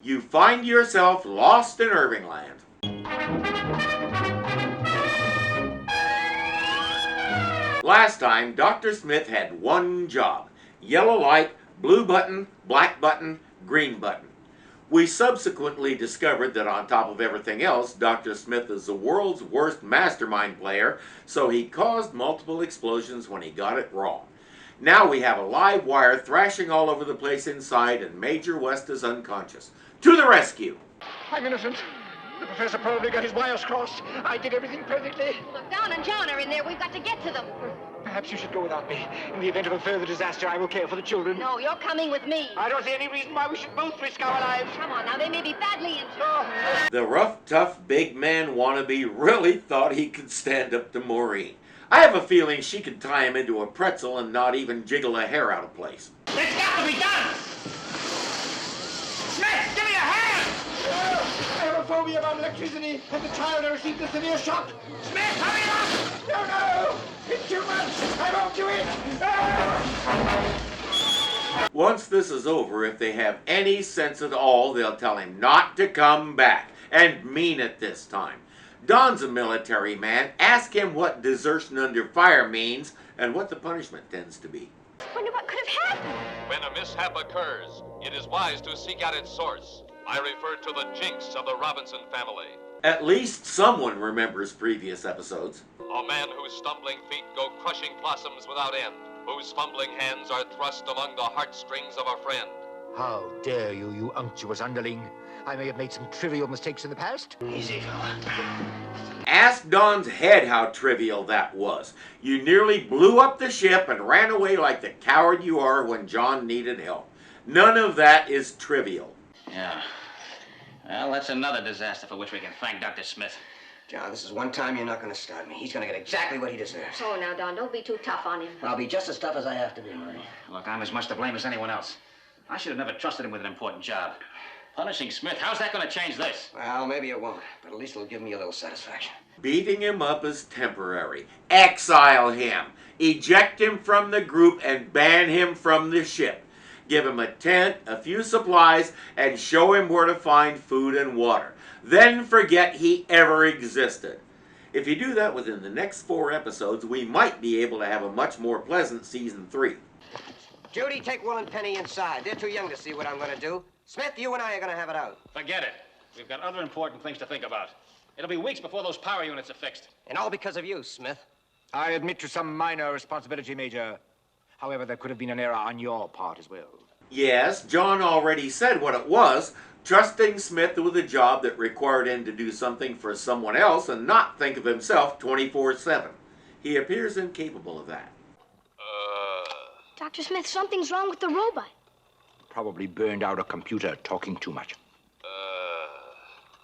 You find yourself lost in Irvingland. Last time, Dr. Smith had one job. Yellow light, blue button, black button, green button. We subsequently discovered that on top of everything else, Dr. Smith is the world's worst mastermind player, so he caused multiple explosions when he got it wrong. Now we have a live wire thrashing all over the place inside, and Major West is unconscious. To the rescue! I'm innocent. The professor probably got his wires crossed. I did everything perfectly. Look, Don and John are in there. We've got to get to them. Perhaps you should go without me. In the event of a further disaster, I will care for the children. No, you're coming with me. I don't see any reason why we should both risk our lives. Come on, now, they may be badly injured. Oh. The rough, tough, big man wannabe really thought he could stand up to Maureen. I have a feeling she could tie him into a pretzel and not even jiggle a hair out of place. It's got to be done! Smith, give me a hand! I have a phobia about electricity, and the child has received a severe shock. Smith, hurry up! No! It's too much! I won't do it! Ah! Once this is over, if they have any sense at all, they'll tell him not to come back, and mean it this time. Don's a military man. Ask him what desertion under fire means and what the punishment tends to be. Wonder what could have happened. When a mishap occurs, it is wise to seek out its source. I refer to the jinx of the Robinson family. At least someone remembers previous episodes. A man whose stumbling feet go crushing blossoms without end, whose fumbling hands are thrust among the heartstrings of a friend. How dare you, you unctuous underling. I may have made some trivial mistakes in the past. Easy, fella. Ask Don's head how trivial that was. You nearly blew up the ship and ran away like the coward you are when John needed help. None of that is trivial. Yeah. Well, that's another disaster for which we can thank Dr. Smith. John, this is one time you're not going to start me. He's going to get exactly what he deserves. So now, Don, don't be too tough on him. I'll be just as tough as I have to be, Marie. Look, I'm as much to blame as anyone else. I should have never trusted him with an important job. Punishing Smith, how's that going to change this? Well, maybe it won't, but at least it'll give me a little satisfaction. Beating him up is temporary. Exile him. Eject him from the group and ban him from the ship. Give him a tent, a few supplies, and show him where to find food and water. Then forget he ever existed. If you do that within the next 4 episodes, we might be able to have a much more pleasant season 3. Judy, take Will and Penny inside. They're too young to see what I'm going to do. Smith, you and I are going to have it out. Forget it. We've got other important things to think about. It'll be weeks before those power units are fixed. And all because of you, Smith. I admit to some minor responsibility, Major. However, there could have been an error on your part as well. Yes, John already said what it was, trusting Smith with a job that required him to do something for someone else and not think of himself 24/7. He appears incapable of that. Dr. Smith, something's wrong with the robot. Probably burned out a computer talking too much.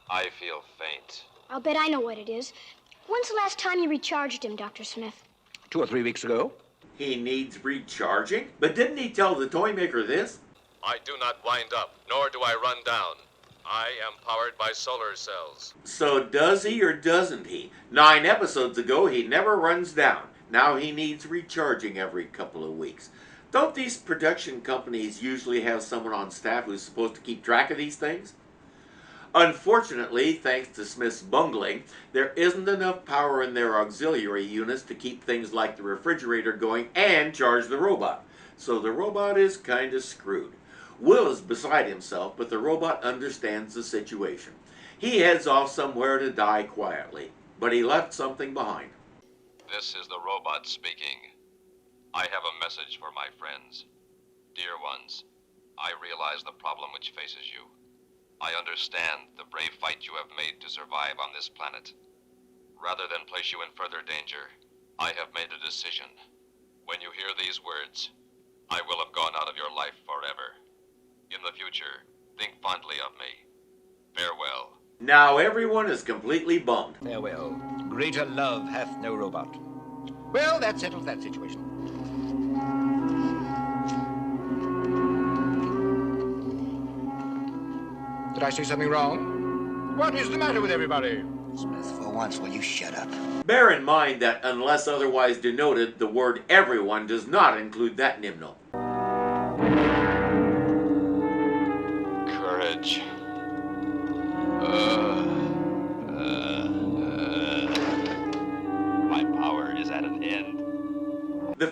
I feel faint. I'll bet I know what it is. When's the last time you recharged him, Dr. Smith? 2 or 3 weeks ago. He needs recharging? But didn't he tell the toy maker this? I do not wind up, nor do I run down. I am powered by solar cells. So does he or doesn't he? 9 episodes ago, he never runs down. Now he needs recharging every couple of weeks. Don't these production companies usually have someone on staff who's supposed to keep track of these things? Unfortunately, thanks to Smith's bungling, there isn't enough power in their auxiliary units to keep things like the refrigerator going and charge the robot. So the robot is kinda screwed. Will is beside himself, but the robot understands the situation. He heads off somewhere to die quietly, but he left something behind. This is the robot speaking. I have a message for my friends. Dear ones, I realize the problem which faces you. I understand the brave fight you have made to survive on this planet. Rather than place you in further danger, I have made a decision. When you hear these words, I will have gone out of your life forever. In the future, think fondly of me. Farewell. Now everyone is completely bummed. Farewell. Greater love hath no robot. Well, that settles that situation. Did I say something wrong? What is the matter with everybody? Smith, for once, will you shut up? Bear in mind that unless otherwise denoted, the word everyone does not include that nimno. Courage.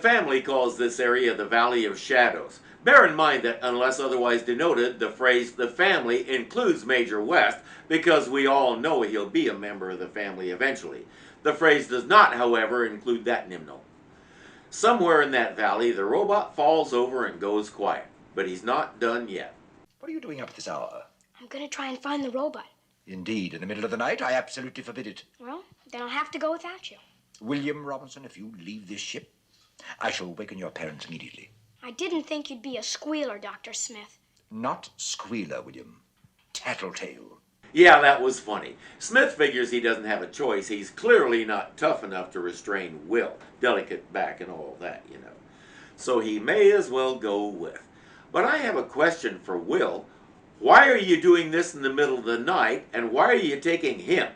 family calls this area the Valley of Shadows. Bear in mind that unless otherwise denoted, the phrase the family includes Major West because we all know he'll be a member of the family eventually. The phrase does not, however, include that Nimno. Somewhere in that valley, the robot falls over and goes quiet, but he's not done yet. What are you doing up at this hour? I'm gonna try and find the robot. Indeed, in the middle of the night, I absolutely forbid it. Well, then I'll have to go without you. William Robinson, if you leave this ship, I shall awaken your parents immediately. I didn't think you'd be a squealer, Dr. Smith. Not squealer, William. Tattletale. Yeah, that was funny. Smith figures he doesn't have a choice. He's clearly not tough enough to restrain Will. Delicate back and all that, you know. So he may as well go with. But I have a question for Will. Why are you doing this in the middle of the night, and why are you taking him?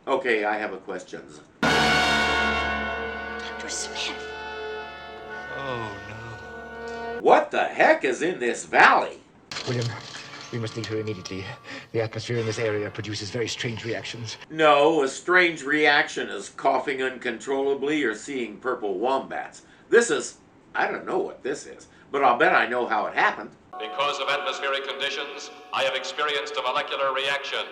Okay, I have a question. Dr. Smith. Oh, no. What the heck is in this valley? William, we must leave here immediately. The atmosphere in this area produces very strange reactions. No, a strange reaction is coughing uncontrollably or seeing purple wombats. This is, I don't know what this is, but I'll bet I know how it happened. Because of atmospheric conditions, I have experienced a molecular reaction.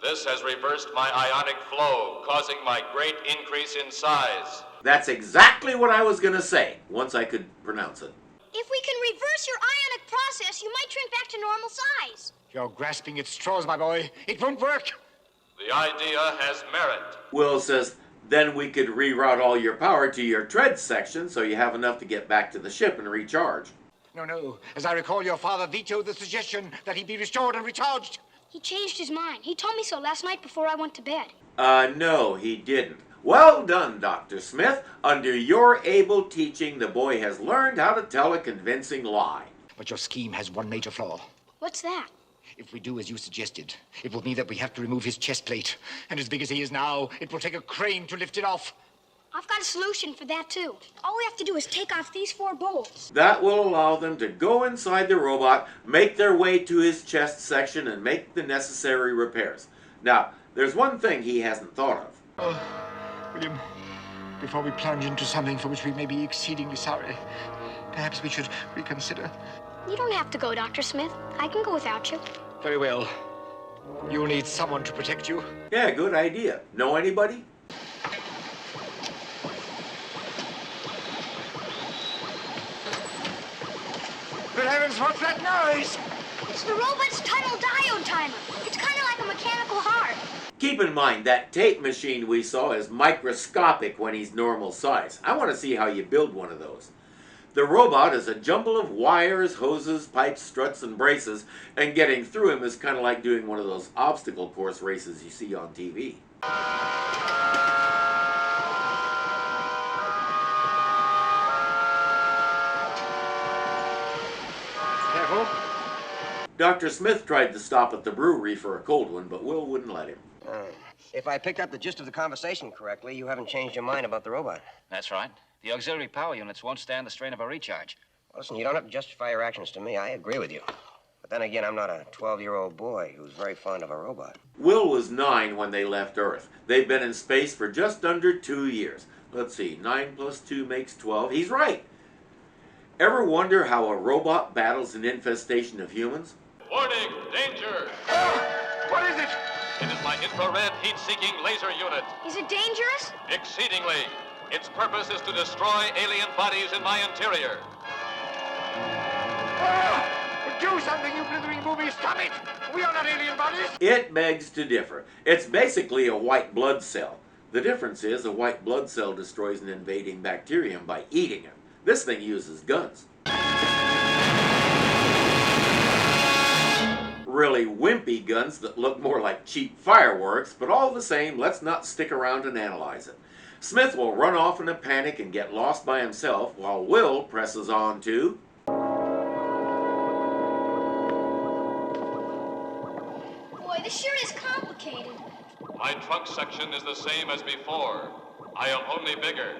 This has reversed my ionic flow, causing my great increase in size. That's exactly what I was going to say, once I could pronounce it. If we can reverse your ionic process, you might shrink back to normal size. You're grasping at straws, my boy. It won't work. The idea has merit. Will says, then we could reroute all your power to your tread section so you have enough to get back to the ship and recharge. No. As I recall, your father vetoed the suggestion that he be restored and recharged. He changed his mind. He told me so last night before I went to bed. No, he didn't. Well done, Dr. Smith. Under your able teaching, the boy has learned how to tell a convincing lie. But your scheme has one major flaw. What's that? If we do as you suggested, it will mean that we have to remove his chest plate. And as big as he is now, it will take a crane to lift it off. I've got a solution for that, too. All we have to do is take off these 4 bolts. That will allow them to go inside the robot, make their way to his chest section, and make the necessary repairs. Now, there's one thing he hasn't thought of. Oh, William, before we plunge into something for which we may be exceedingly sorry, perhaps we should reconsider. You don't have to go, Dr. Smith. I can go without you. Very well. You'll need someone to protect you. Yeah, good idea. Know anybody? Good heavens, what's that noise? It's the robot's tunnel diode timer. It's kind of like a mechanical heart. Keep in mind, that tape machine we saw is microscopic when he's normal size. I want to see how you build one of those. The robot is a jumble of wires, hoses, pipes, struts, and braces, and getting through him is kind of like doing one of those obstacle course races you see on TV. Careful. Dr. Smith tried to stop at the brewery for a cold one, but Will wouldn't let him. If I picked up the gist of the conversation correctly, you haven't changed your mind about the robot. That's right. The auxiliary power units won't stand the strain of a recharge. Listen, you don't have to justify your actions to me. I agree with you. But then again, I'm not a 12-year-old boy who's very fond of a robot. Will was 9 when they left Earth. They've been in space for just under 2 years. Let's see, 9 plus 2 makes 12. He's right. Ever wonder how a robot battles an infestation of humans? Warning! Danger! What is it? It is my infrared heat-seeking laser unit. Is it dangerous? Exceedingly. Its purpose is to destroy alien bodies in my interior. Do something, you blithering movie! Stop it! We are not alien bodies! It begs to differ. It's basically a white blood cell. The difference is a white blood cell destroys an invading bacterium by eating it. This thing uses guns. Really wimpy guns that look more like cheap fireworks, but all the same, let's not stick around and analyze it. Smith will run off in a panic and get lost by himself, while Will presses on to... Boy, this sure is complicated. My trunk section is the same as before. I am only bigger.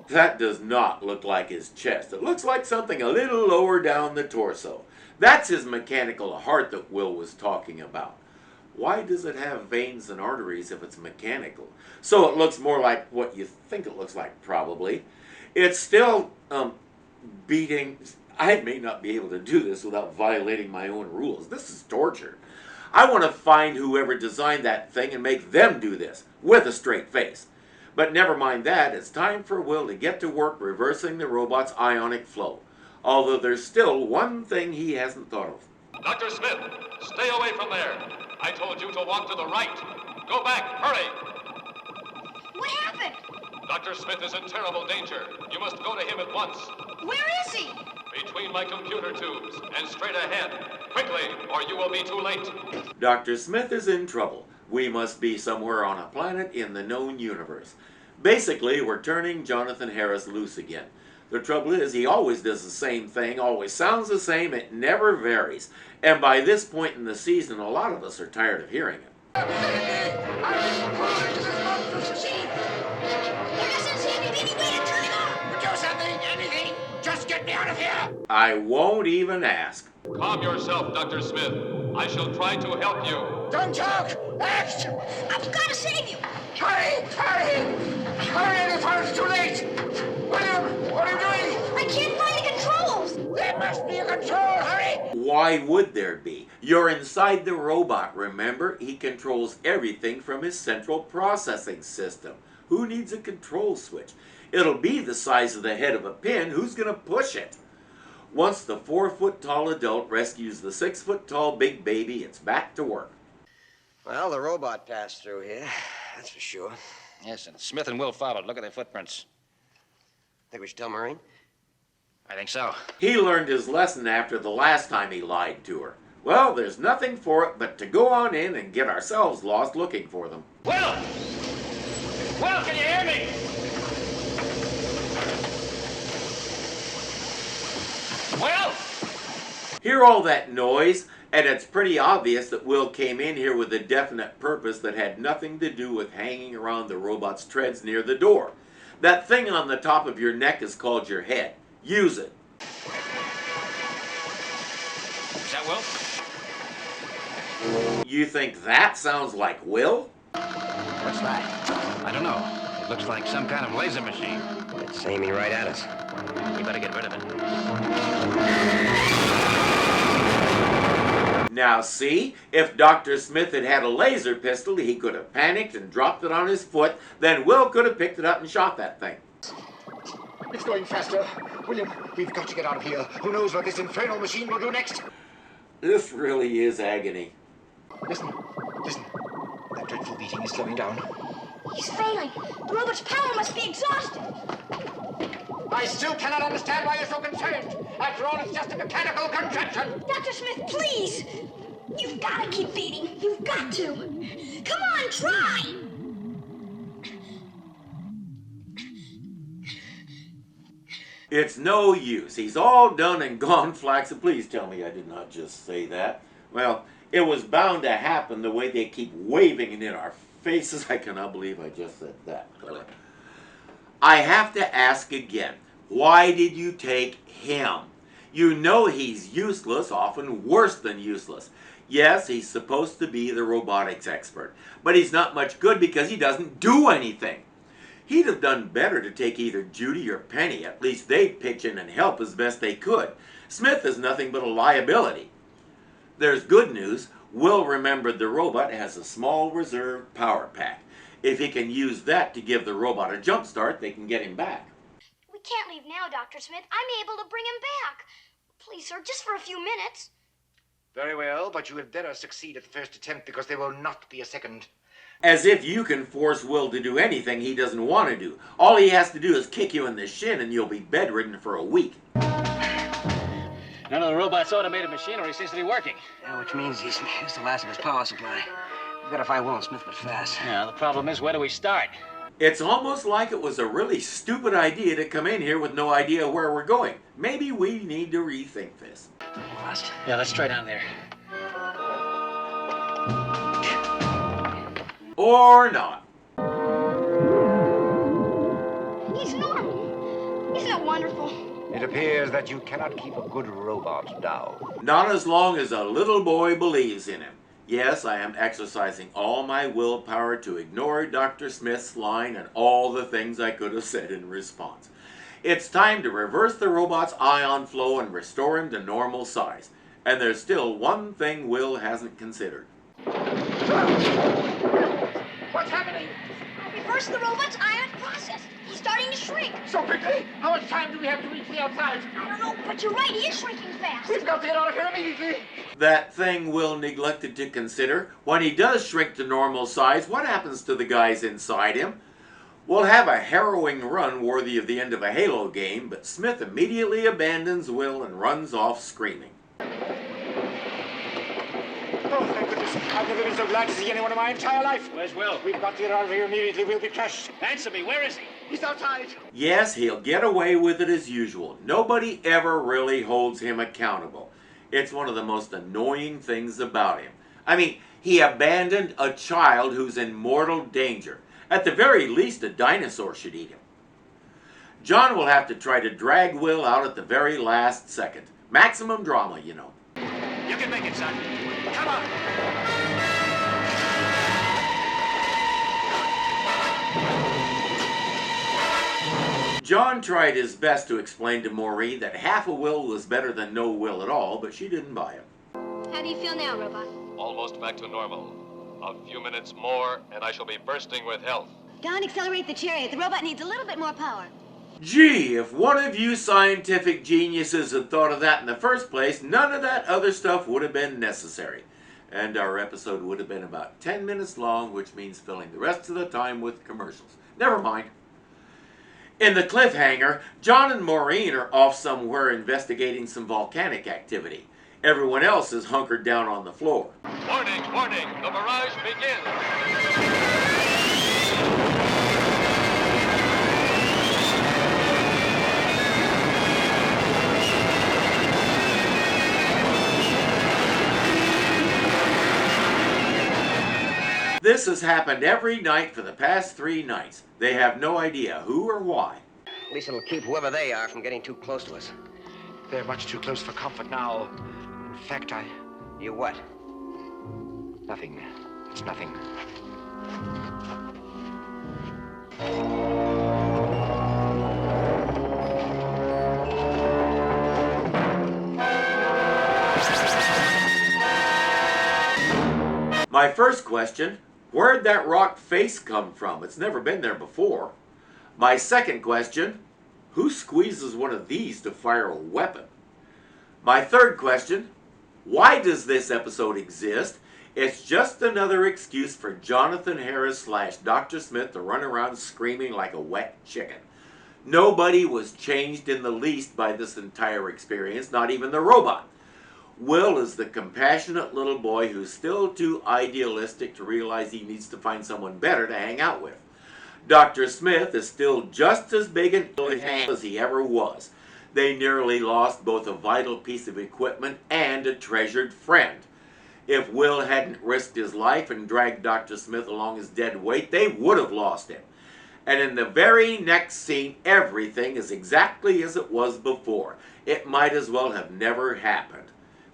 That does not look like his chest. It looks like something a little lower down the torso. That's his mechanical heart that Will was talking about. Why does it have veins and arteries if it's mechanical? So it looks more like what you think it looks like, probably. It's still beating. I may not be able to do this without violating my own rules. This is torture. I want to find whoever designed that thing and make them do this with a straight face. But never mind that, it's time for Will to get to work reversing the robot's ionic flow. Although there's still one thing he hasn't thought of. Dr. Smith, stay away from there. I told you to walk to the right. Go back, hurry. What happened? Dr. Smith is in terrible danger. You must go to him at once. Where is he? Between my computer tubes and straight ahead. Quickly, or you will be too late. Dr. Smith is in trouble. We must be somewhere on a planet in the known universe. Basically, we're turning Jonathan Harris loose again. The trouble is, he always does the same thing, always sounds the same, it never varies. And by this point in the season, a lot of us are tired of hearing it. There doesn't seem to be any way to turn it off. Do something, anything. Just get me out of here. I won't even ask. Calm yourself, Dr. Smith. I shall try to help you. Don't talk. Act. I've got to save you. Hurry, hurry. Hurry before it's too late. William, what are you doing? I can't find the controls. There must be a control. Hurry. Why would there be? You're inside the robot, remember? He controls everything from his central processing system. Who needs a control switch? It'll be the size of the head of a pin. Who's going to push it? Once the 4-foot-tall adult rescues the 6-foot-tall big baby, it's back to work. Well, the robot passed through here, that's for sure. Yes, and Smith and Will followed. Look at their footprints. Think we should tell Maureen? I think so. He learned his lesson after the last time he lied to her. Well, there's nothing for it but to go on in and get ourselves lost looking for them. Will! Will, can you hear me? Will! Hear all that noise? And it's pretty obvious that Will came in here with a definite purpose that had nothing to do with hanging around the robot's treads near the door. That thing on the top of your neck is called your head. Use it. Is that Will? You think that sounds like Will? What's that? I don't know. It looks like some kind of laser machine. It's aiming right at us. We better get rid of it. Now see, if Dr. Smith had had a laser pistol, he could have panicked and dropped it on his foot, then Will could have picked it up and shot that thing. It's going faster. William, we've got to get out of here. Who knows what this infernal machine will do next? This really is agony. Listen, listen. That dreadful beating is slowing down. He's failing. The robot's power must be exhausted. I still cannot understand why you're so concerned. After all, it's just a mechanical contraption. Dr. Smith, please. You've got to keep beating. You've got to. Come on, try. It's no use. He's all done and gone, Flax. Please tell me I did not just say that. Well, it was bound to happen the way they keep waving it in our faces. I cannot believe I just said that. I have to ask again, why did you take him? You know he's useless, often worse than useless. Yes, he's supposed to be the robotics expert, but he's not much good because he doesn't do anything. He'd have done better to take either Judy or Penny. At least they'd pitch in and help as best they could. Smith is nothing but a liability. There's good news. Will remembered the robot has a small reserve power pack. If he can use that to give the robot a jump start, they can get him back. We can't leave now, Dr. Smith. I'm able to bring him back. Please, sir, just for a few minutes. Very well, but you had better succeed at the first attempt because there will not be a second. As if you can force Will to do anything he doesn't want to do. All he has to do is kick you in the shin and you'll be bedridden for a week. None of the robot's automated machinery seems to be working. Yeah, which means he's used the last of his power supply. We've got to find Will and Smith, but fast. Yeah, the problem is, where do we start? It's almost like it was a really stupid idea to come in here with no idea where we're going. Maybe we need to rethink this. Lost. Yeah, let's try down there. Or not. He's normal. Isn't it wonderful? It appears that you cannot keep a good robot down. Not as long as a little boy believes in him. Yes, I am exercising all my willpower to ignore Dr. Smith's line and all the things I could have said in response. It's time to reverse the robot's ion flow and restore him to normal size. And there's still one thing Will hasn't considered. What's happening? Reverse the robot's ion process. He's starting to shrink. So quickly? How much time do we have to reach the outside? I don't know, but you're right. He is shrinking fast. We've got to get out of here immediately. That thing Will neglected to consider, when he does shrink to normal size, what happens to the guys inside him? We'll have a harrowing run worthy of the end of a Halo game, but Smith immediately abandons Will and runs off screaming. Oh, thank goodness. I've never been so glad to see anyone in my entire life. Where's Will? We've got to get out of here immediately. We'll be crushed. Answer me, where is he? He's outside. Yes, he'll get away with it as usual. Nobody ever really holds him accountable. It's one of the most annoying things about him. I mean, he abandoned a child who's in mortal danger. At the very least, a dinosaur should eat him. John will have to try to drag Will out at the very last second. Maximum drama, you know. You can make it, son. Come on. John tried his best to explain to Maureen that half a Will was better than no Will at all, but she didn't buy him. How do you feel now, Robot? Almost back to normal. A few minutes more, and I shall be bursting with health. Don, accelerate the chariot. The robot needs a little bit more power. Gee, if one of you scientific geniuses had thought of that in the first place, none of that other stuff would have been necessary. And our episode would have been about 10 minutes long, which means filling the rest of the time with commercials. Never mind. In the cliffhanger, John and Maureen are off somewhere investigating some volcanic activity. Everyone else is hunkered down on the floor. Warning, warning, the barrage begins. This has happened every night for the past 3 nights. They have no idea who or why. At least it'll keep whoever they are from getting too close to us. They're much too close for comfort now. In fact, You what? Nothing. It's nothing. My first question, where'd that rock face come from? It's never been there before. My second question, who squeezes one of these to fire a weapon? My third question, why does this episode exist? It's just another excuse for Jonathan Harris / Dr. Smith to run around screaming like a wet chicken. Nobody was changed in the least by this entire experience, not even the robot. Will is the compassionate little boy who's still too idealistic to realize he needs to find someone better to hang out with. Dr. Smith is still just as big an ill as he ever was. They nearly lost both a vital piece of equipment and a treasured friend. If Will hadn't risked his life and dragged Dr. Smith along his dead weight, they would have lost him. And in the very next scene, everything is exactly as it was before. It might as well have never happened.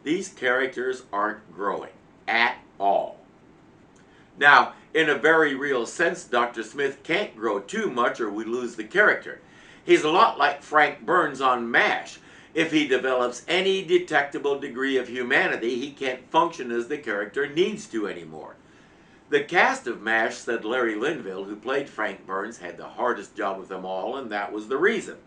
These characters aren't growing at all. Now, in a very real sense, Dr. Smith can't grow too much or we lose the character. He's a lot like Frank Burns on MASH. If he develops any detectable degree of humanity, he can't function as the character needs to anymore. The cast of MASH said Larry Linville, who played Frank Burns, had the hardest job of them all, and that was the reason.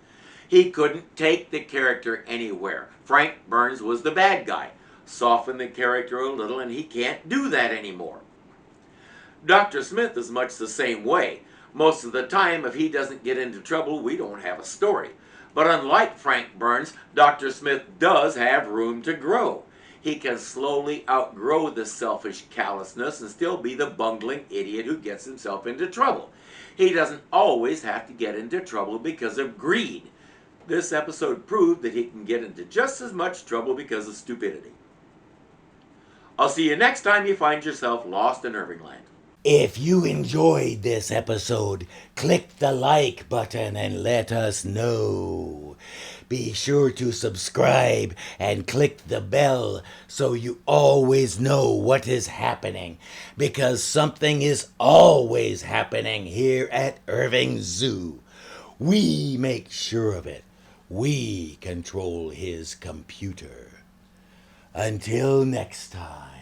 He couldn't take the character anywhere. Frank Burns was the bad guy. Soften the character a little, and he can't do that anymore. Dr. Smith is much the same way. Most of the time, if he doesn't get into trouble, we don't have a story. But unlike Frank Burns, Dr. Smith does have room to grow. He can slowly outgrow the selfish callousness and still be the bungling idiot who gets himself into trouble. He doesn't always have to get into trouble because of greed. This episode proved that he can get into just as much trouble because of stupidity. I'll see you next time you find yourself lost in Irvingland. If you enjoyed this episode, click the like button and let us know. Be sure to subscribe and click the bell so you always know what is happening, because something is always happening here at Irving Zoo. We make sure of it. We control his computer. Until next time.